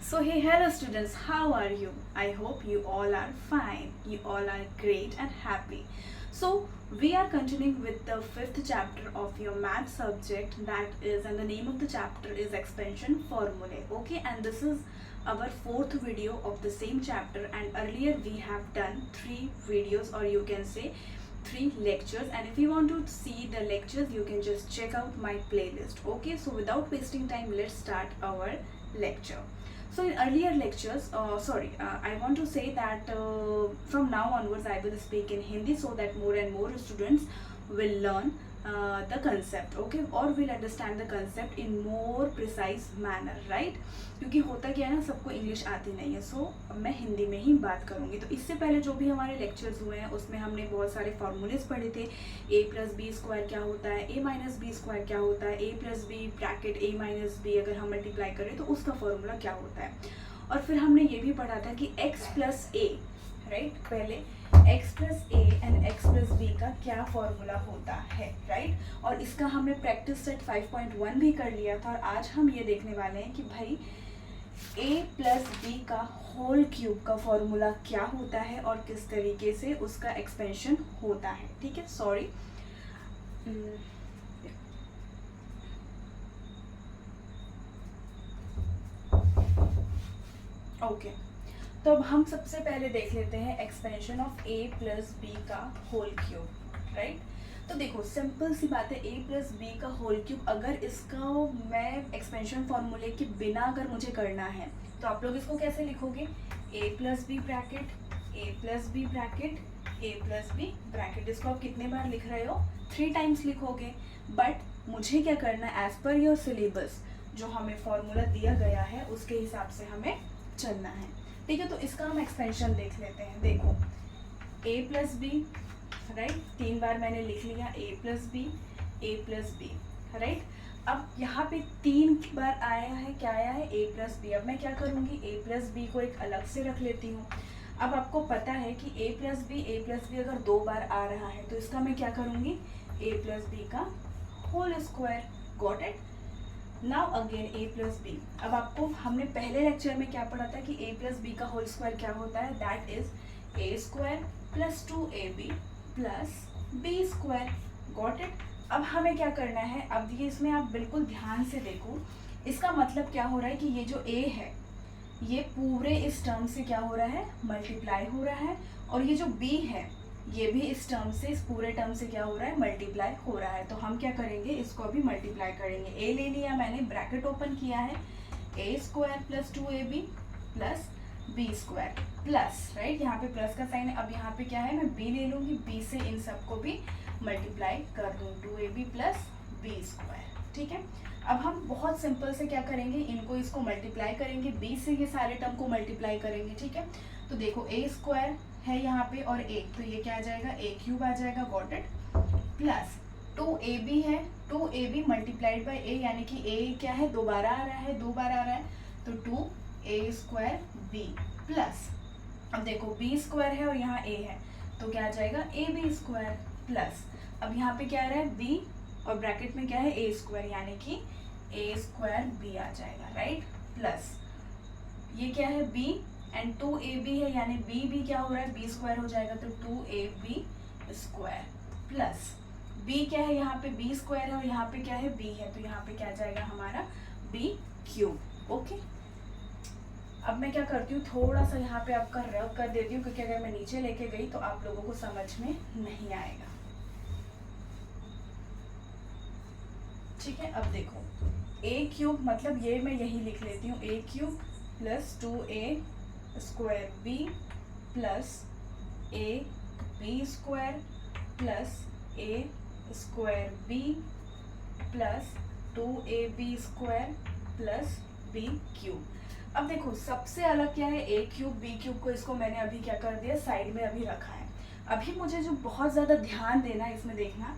So hey, hello students, how are you? I hope you all are fine. You all are great and happy. So we are continuing with the fifth chapter of your math subject, that is, and the name of the chapter is expansion formulae. Okay, and this is our fourth video of the same chapter, and earlier we have done 3 videos, or you can say 3 lectures, and if you want to see the lectures you can just check out my playlist. Okay, so without wasting time, let's start our lecture. So in earlier lectures, I want to say that from now onwards I will speak in Hindi so that more and more students will learn the concept, okay, or will understand the concept in more precise manner, right? क्योंकि होता क्या है ना, सबको English आती नहीं है, सो मैं हिंदी में ही बात करूँगी. तो इससे पहले जो भी हमारे लेक्चर्स हुए हैं उसमें हमने बहुत सारे फार्मूलेस पढ़े थे. a प्लस बी स्क्वायर क्या होता है, a माइनस बी स्क्वायर क्या होता है, a plus B bracket a minus B अगर हम मल्टीप्लाई करें तो उसका फॉर्मूला क्या होता है. और फिर हमने ये भी पढ़ा था कि x प्लस ए, राइट, पहले x plus A and x plus B का क्या फॉर्मूला होता है, राइट. और इसका हमने प्रैक्टिस सेट 5.1 भी कर लिया था. और आज हम ये देखने वाले हैं कि भाई a प्लस बी का होल क्यूब का फॉर्मूला क्या होता है और किस तरीके से उसका एक्सपेंशन होता है. ठीक है, सॉरी. ओके, तो अब हम सबसे पहले देख लेते हैं expansion of a plus B का होल क्यूब, राइट. तो देखो, सिंपल सी बात है, a प्लस बी का होल क्यूब, अगर इसका मैं एक्सपेंशन फॉर्मूले के बिना अगर मुझे करना है तो आप लोग इसको कैसे लिखोगे, a plus B bracket a plus B bracket a plus B bracket. इसको आप कितने बार लिख रहे हो, 3 टाइम्स लिखोगे. बट मुझे क्या करना है, एज पर योर सिलेबस जो हमें फॉर्मूला दिया गया है उसके हिसाब से हमें चलना है. ठीक है, तो इसका हम एक्सपेंशन देख लेते हैं. देखो, a प्लस बी, राइट, 3 बार मैंने लिख लिया a प्लस बी, राइट. अब यहाँ पे 3 बार आया है, क्या आया है, a प्लस बी. अब मैं क्या करूँगी, a प्लस बी को एक अलग से रख लेती हूँ. अब आपको पता है कि a प्लस बी अगर 2 बार आ रहा है तो इसका मैं क्या करूँगी, a प्लस बी का whole square. Got it. Now again a plus B. अब आपको हमने पहले लेक्चर में क्या पढ़ा था कि a प्लस बी का होल स्क्वायर क्या होता है, that is a square plus 2ab plus B square. Got it. अब हमें क्या करना है, अब ये इसमें आप बिल्कुल ध्यान से देखो, इसका मतलब क्या हो रहा है कि ये जो a है ये पूरे इस टर्म से क्या हो रहा है, मल्टीप्लाई हो रहा है. और ये जो b है ये भी इस टर्म से, इस पूरे टर्म से क्या हो रहा है, मल्टीप्लाई हो रहा है. तो हम क्या करेंगे, इसको अभी मल्टीप्लाई करेंगे. a ले लिया मैंने, ब्रैकेट ओपन किया है, a square plus 2ab plus B square plus, right, यहाँ पे प्लस का साइन है. अब यहाँ पे क्या है, मैं b ले लूँगी, b से इन सबको भी मल्टीप्लाई कर दूँ, 2ab प्लस बी स्क्वायर. ठीक है. अब हम बहुत सिंपल से क्या करेंगे, इनको इसको मल्टीप्लाई करेंगे, b से ये सारे टर्म को मल्टीप्लाई करेंगे. ठीक है, तो देखो a स्क्वायर है यहाँ पे और a, तो ये क्या आ जाएगा, a क्यूब आ जाएगा. Got it. प्लस 2ab है, 2ab मल्टीप्लाइड बाई a, यानी कि a क्या है, 2 बार आ रहा है, 2 बार आ रहा है, तो 2a स्क्वायर b प्लस, अब देखो b स्क्वायर है और यहाँ a है तो क्या आ जाएगा, ab स्क्वायर प्लस, अब यहाँ पे क्या आ रहा है, b और ब्रैकेट में क्या है, a स्क्वायर, यानी कि a स्क्वायर b आ जाएगा, राइट. प्लस ये क्या है, b एंड 2ab है, यानी b क्या हो रहा है, b स्क्वायर हो जाएगा, तो 2ab स्क्वायर प्लस b क्या है, यहाँ पे b स्क्वायर है और यहाँ पे क्या है, b है, तो यहाँ पे क्या जाएगा हमारा, b क्यूब. ओके. अब मैं क्या करती हूँ, थोड़ा सा यहाँ पे आपका रब कर देती हूँ, क्योंकि अगर मैं नीचे लेके गई तो आप लोगों को समझ में नहीं आएगा. ठीक है. अब देखो, a क्यूब मतलब ये मैं यही लिख लेती हूँ, a cube plus 2a square b plus a b square plus a square b plus 2ab square plus b cube. अब देखो, सबसे अलग क्या है, a क्यूब b क्यूब को, इसको मैंने अभी क्या कर दिया, साइड में अभी रखा है. अभी मुझे जो बहुत ज़्यादा ध्यान देना है इसमें, देखना,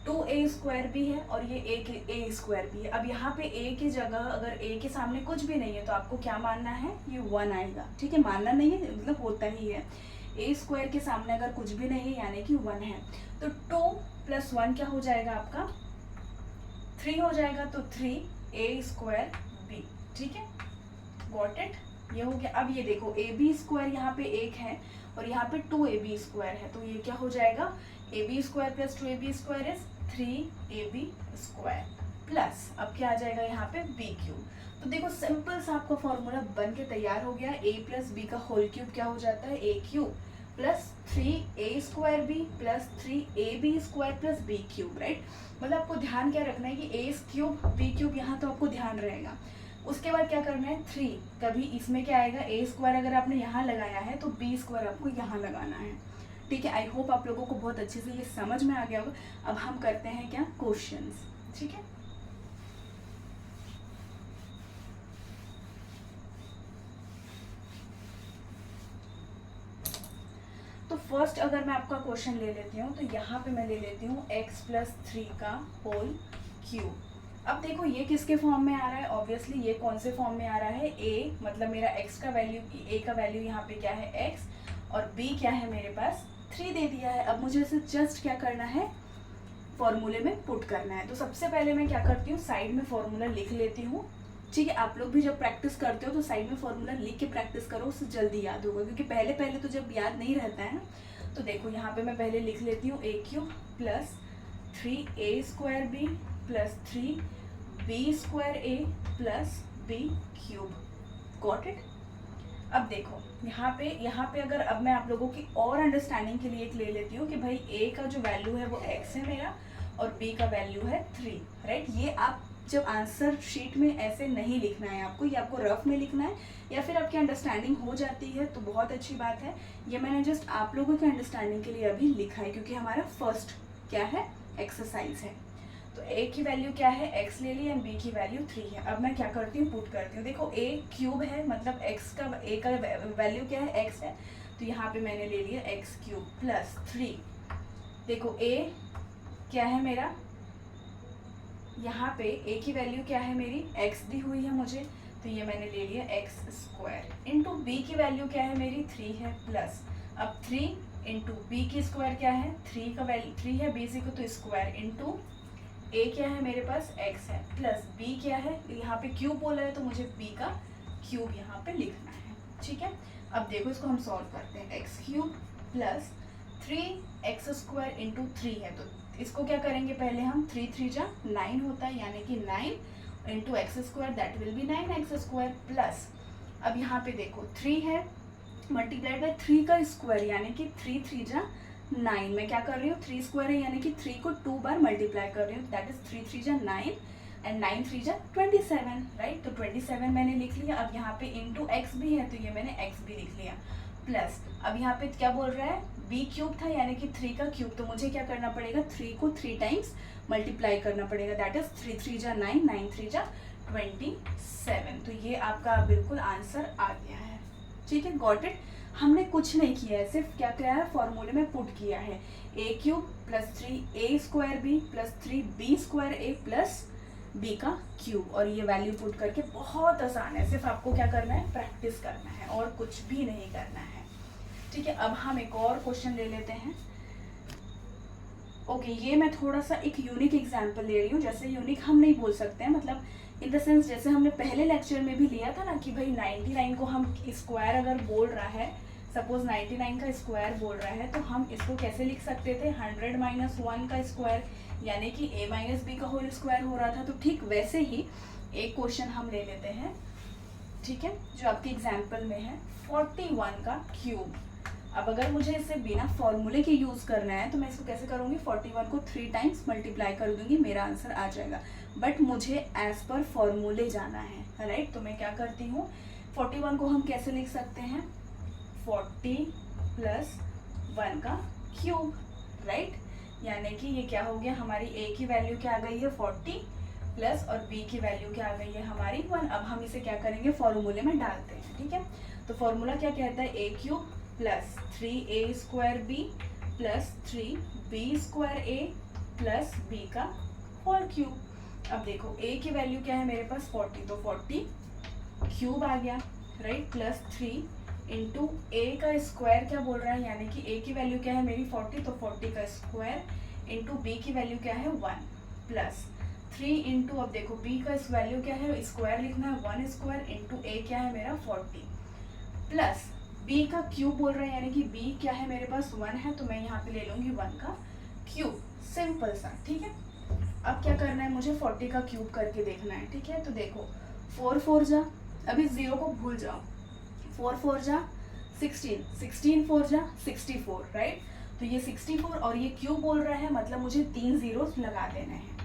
2a स्क्वायर भी है और ये a स्क्वायर भी है. अब यहाँ पे a की जगह अगर a के सामने कुछ भी नहीं है तो आपको क्या मानना है, ये 1 आएगा. ठीक है, मानना नहीं है, मतलब होता ही है. a स्क्वायर के सामने अगर कुछ भी नहीं है यानी कि 1 है, तो 2 प्लस 1 क्या हो जाएगा आपका, 3 हो जाएगा, तो 3a स्क्वायर b. ठीक है. गॉट इट, ये हो गया। अब ये देखो ए बी स्क्वायर यहाँ पे एक है और यहाँ पे 2ab स्क्वायर है, तो ये क्या हो जाएगा, ab square plus 2ab square is 3ab square plus, अब क्या आ जाएगा यहाँ पे b क्यूब। तो देखो सिंपल सा आपका फॉर्मूला बन के तैयार हो गया। a प्लस बी का होल क्यूब क्या हो जाता है, a cube plus 3a square B plus 3ab square plus b cube, right. मतलब आपको ध्यान क्या रखना है कि a क्यूब b क्यूब, यहाँ तो आपको ध्यान रहेगा। उसके बाद क्या करना है, 3 कभी इसमें क्या आएगा, a स्क्वायर अगर आपने यहाँ लगाया है तो b स्क्वायर आपको यहाँ लगाना है, ठीक है। आई होप आप लोगों को बहुत अच्छे से ये समझ में आ गया होगा। अब हम करते हैं क्या, क्वेश्चंस, ठीक है। तो फर्स्ट अगर मैं आपका क्वेश्चन ले लेती हूँ तो यहाँ पे मैं ले लेती हूँ x प्लस 3 का होल क्यूब। अब देखो ये किसके फॉर्म में आ रहा है, ऑब्वियसली ये कौन से फॉर्म में आ रहा है, a मतलब मेरा x का वैल्यू, a का वैल्यू यहाँ पे क्या है x और b क्या है मेरे पास 3 दे दिया है। अब मुझे इसे जस्ट क्या करना है, फॉर्मूले में पुट करना है। तो सबसे पहले मैं क्या करती हूँ, साइड में फॉर्मूला लिख लेती हूँ, ठीक है। आप लोग भी जब प्रैक्टिस करते हो तो साइड में फॉर्मूला लिख के प्रैक्टिस करो, उससे जल्दी याद होगा, क्योंकि पहले पहले तो जब याद नहीं रहता है ना। तो देखो यहाँ पे मैं पहले लिख लेती हूँ a cube plus 3a square B plus 3b square a plus b cube, got it. अब देखो यहाँ पे अगर अब मैं आप लोगों की और अंडरस्टैंडिंग के लिए एक ले लेती हूँ कि भाई a का जो वैल्यू है वो x है मेरा और b का वैल्यू है 3, राइट। ये आप जब आंसर शीट में ऐसे नहीं लिखना है आपको, ये आपको रफ में लिखना है, या फिर आपकी अंडरस्टैंडिंग हो जाती है तो बहुत अच्छी बात है। ये मैंने जस्ट आप लोगों की अंडरस्टैंडिंग के लिए अभी लिखा है, क्योंकि हमारा फर्स्ट क्या है, एक्सरसाइज है। तो a की वैल्यू क्या है, x ले ली, एंड b की वैल्यू 3 है। अब मैं क्या करती हूँ, पुट करती हूँ। देखो a क्यूब है, मतलब x का a का वैल्यू क्या है, x है, तो यहाँ पे मैंने ले लिया x क्यूब प्लस 3। देखो a क्या है मेरा, यहाँ पे a की वैल्यू क्या है मेरी, x दी हुई है मुझे, तो ये मैंने ले लिया x स्क्वायर इंटू b की वैल्यू क्या है मेरी 3 है प्लस, अब 3 इंटू b की स्क्वायर क्या है, 3 का वैल्यू 3 है, b को तो स्क्वायर इंटू a क्या है मेरे पास x है प्लस b क्या है, यहाँ पे क्यूब बोला है तो मुझे b का क्यूब यहाँ पे लिखना है, ठीक है। अब देखो इसको हम सॉल्व करते हैं, x cube plus 3x square into 3 है, तो इसको क्या करेंगे, पहले हम 3 3 जा 9 होता है, यानी कि 9 into x square that will be 9x square plus, अब यहाँ पे देखो 3 है मल्टीप्लाइड बाय 3 का स्क्वायर, यानी कि 3 3 जा 9, मैं क्या कर रही हूँ 3 स्क्वायर है, यानी कि 3 को 2 बार मल्टीप्लाई कर रही हूँ, दैट इज 3 3 जा 9 एंड 9 3 जा 27, राइट। तो 27 मैंने लिख लिया। अब यहाँ पे इंटू एक्स भी है तो ये मैंने एक्स भी लिख लिया प्लस, अब यहाँ पे क्या बोल रहा है, b क्यूब था यानी कि 3 का क्यूब, तो मुझे क्या करना पड़ेगा, 3 को 3 टाइम्स मल्टीप्लाई करना पड़ेगा, दैट इज 3 3 जा 9 9 3 जा 27। तो ये आपका बिल्कुल आंसर आ गया है, ठीक है, गॉट इट। हमने कुछ नहीं किया है, सिर्फ क्या किया है, फॉर्मूले में पुट किया है a cube plus 3a square b plus 3b square a plus b का क्यूब, और ये वैल्यू पुट करके बहुत आसान है, सिर्फ आपको क्या करना है, प्रैक्टिस करना है और कुछ भी नहीं करना है, ठीक है। अब हम एक और क्वेश्चन ले लेते हैं। ओके, ये मैं थोड़ा सा एक यूनिक एग्जांपल ले रही हूँ, जैसे यूनिक हम नहीं बोल सकते हैं, मतलब इन द सेंस जैसे हमने पहले लेक्चर में भी लिया था ना कि भाई 99 को हम स्क्वायर अगर बोल रहा है, सपोज 99 का स्क्वायर बोल रहा है, तो हम इसको कैसे लिख सकते थे, 100 माइनस 1 का स्क्वायर, यानी कि a माइनस बी का होल स्क्वायर हो रहा था। तो ठीक वैसे ही एक क्वेश्चन हम ले लेते हैं, ठीक है, जो आपके एग्जाम्पल में है 41 का क्यूब। अब अगर मुझे इसे बिना फॉर्मूले के यूज करना है तो मैं इसको कैसे करूँगी, 41 को 3 टाइम्स मल्टीप्लाई कर दूंगी, मेरा आंसर आ जाएगा, बट मुझे एज पर फॉर्मूले जाना है, राइट। तो मैं क्या करती हूँ, 41 को हम कैसे लिख सकते हैं, 40 प्लस 1 का क्यूब, राइट, यानी कि ये क्या हो गया, हमारी a की वैल्यू क्या आ गई है 40 प्लस और b की वैल्यू क्या आ गई है हमारी 1। अब हम इसे क्या करेंगे, फॉर्मूले में डालते हैं, ठीक है। तो फॉर्मूला क्या कहता है, a cube plus 3a square b plus 3b square a plus b का होल क्यूब। अब देखो a की वैल्यू क्या है मेरे पास 40, तो 40 क्यूब आ गया, राइट, प्लस 3 इंटू a का स्क्वायर क्या बोल रहा है, यानी कि a की वैल्यू क्या है मेरी 40, तो 40 का स्क्वायर इंटू b की वैल्यू क्या है 1 प्लस, 3 इंटू, अब देखो b का इस वैल्यू क्या है, स्क्वायर लिखना है, 1 स्क्वायर इंटू a क्या है मेरा 40, प्लस b का क्यूब बोल रहे हैं, यानी कि b क्या है मेरे पास 1 है, तो मैं यहाँ पे ले लूँगी 1 का क्यूब, सिंपल सा, ठीक है। अब क्या करना है मुझे, 40 का क्यूब करके देखना है, ठीक है। तो देखो 4 4 जा, अभी 0 को भूल जाओ, 4 4 जा 16, 16 4 जा 64, राइट। तो ये 64 और ये क्यूब बोल रहा है, मतलब मुझे 3 जीरोस लगा देने हैं,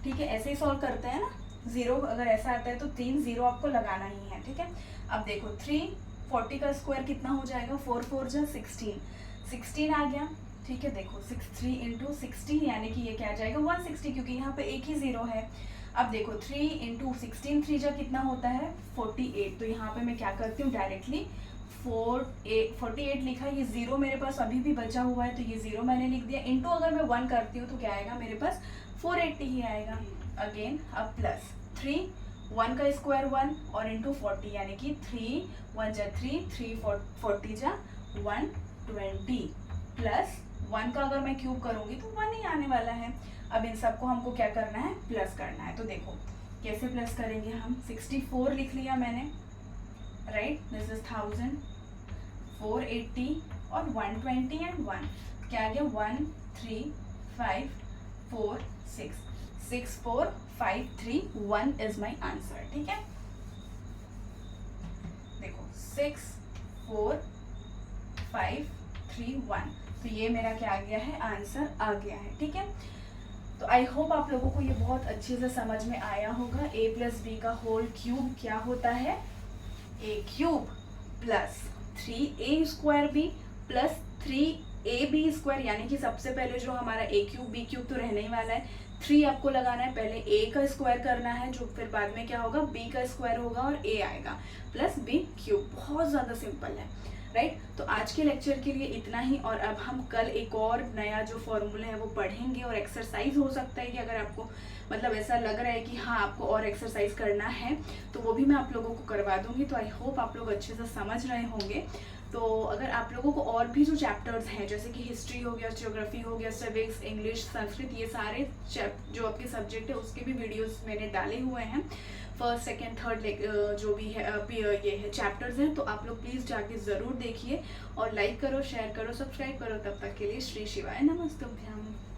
ठीक है। ऐसे ही सॉल्व करते हैं ना, 0 अगर ऐसा आता है तो 3 0 आपको लगाना ही है, ठीक है। अब देखो 340 का स्क्वायर कितना हो जाएगा, 4 4 जा 16, 16 आ गया, ठीक है। देखो 3 इंटू 16 यानी कि ये क्या आ जाएगा 160, क्योंकि यहाँ पे एक ही 0 है। अब देखो 3 इंटू 16 3 जा कितना होता है 48, तो यहाँ पे मैं क्या करती हूँ डायरेक्टली 48 लिखा, ये 0 मेरे पास अभी भी बचा हुआ है, तो ये 0 मैंने लिख दिया, इंटू अगर मैं 1 करती हूँ तो क्या आएगा मेरे पास 480 ही आएगा। अगेन अब प्लस 3 1 का स्क्वायर 1 और इंटू 40, यानी कि 3 1 जा 3 3 40 जा 120, प्लस 1 का अगर मैं क्यूब करूँगी तो 1 ही आने वाला है। अब इन सबको हमको क्या करना है, प्लस करना है। तो देखो कैसे प्लस करेंगे हम, 64 लिख लिया मैंने, राइट, दिस इज 1000, 480 और 120 एंड 1, क्या आ गया 1 3 5 4 6 6 4 5 3 1 इज माई आंसर, ठीक है। देखो 6 4 5 3 1, तो ये मेरा क्या आ गया है, आंसर आ गया है, ठीक है। तो आई होप आप लोगों को ये बहुत अच्छे से समझ में आया होगा। a प्लस बी का होल क्यूब क्या होता है, a cube plus 3a square B plus 3ab square, यानी कि सबसे पहले जो हमारा a क्यूब b क्यूब तो रहने ही वाला है, 3 आपको लगाना है, पहले a का स्क्वायर करना है, जो फिर बाद में क्या होगा b का स्क्वायर होगा और a आएगा प्लस b क्यूब। बहुत ज़्यादा सिंपल है, राइट। तो आज के लेक्चर के लिए इतना ही, और अब हम कल एक और नया जो फॉर्मूला है वो पढ़ेंगे, और एक्सरसाइज हो सकता है कि अगर आपको मतलब ऐसा लग रहा है कि हाँ आपको और एक्सरसाइज करना है तो वो भी मैं आप लोगों को करवा दूंगी। तो आई होप आप लोग अच्छे से समझ रहे होंगे। तो अगर आप लोगों को और भी जो चैप्टर्स हैं जैसे कि हिस्ट्री हो गया, ज्योग्राफी हो गया, सिविक्स, इंग्लिश, संस्कृत, ये सारे जो आपके सब्जेक्ट है उसके भी वीडियोस मैंने डाले हुए हैं, फर्स्ट सेकेंड थर्ड जो भी है ये है चैप्टर्स हैं, तो आप लोग प्लीज़ जाके ज़रूर देखिए और लाइक करो, शेयर करो, सब्सक्राइब करो। तब तक के लिए श्री शिवाय नमस्तुभ्यम।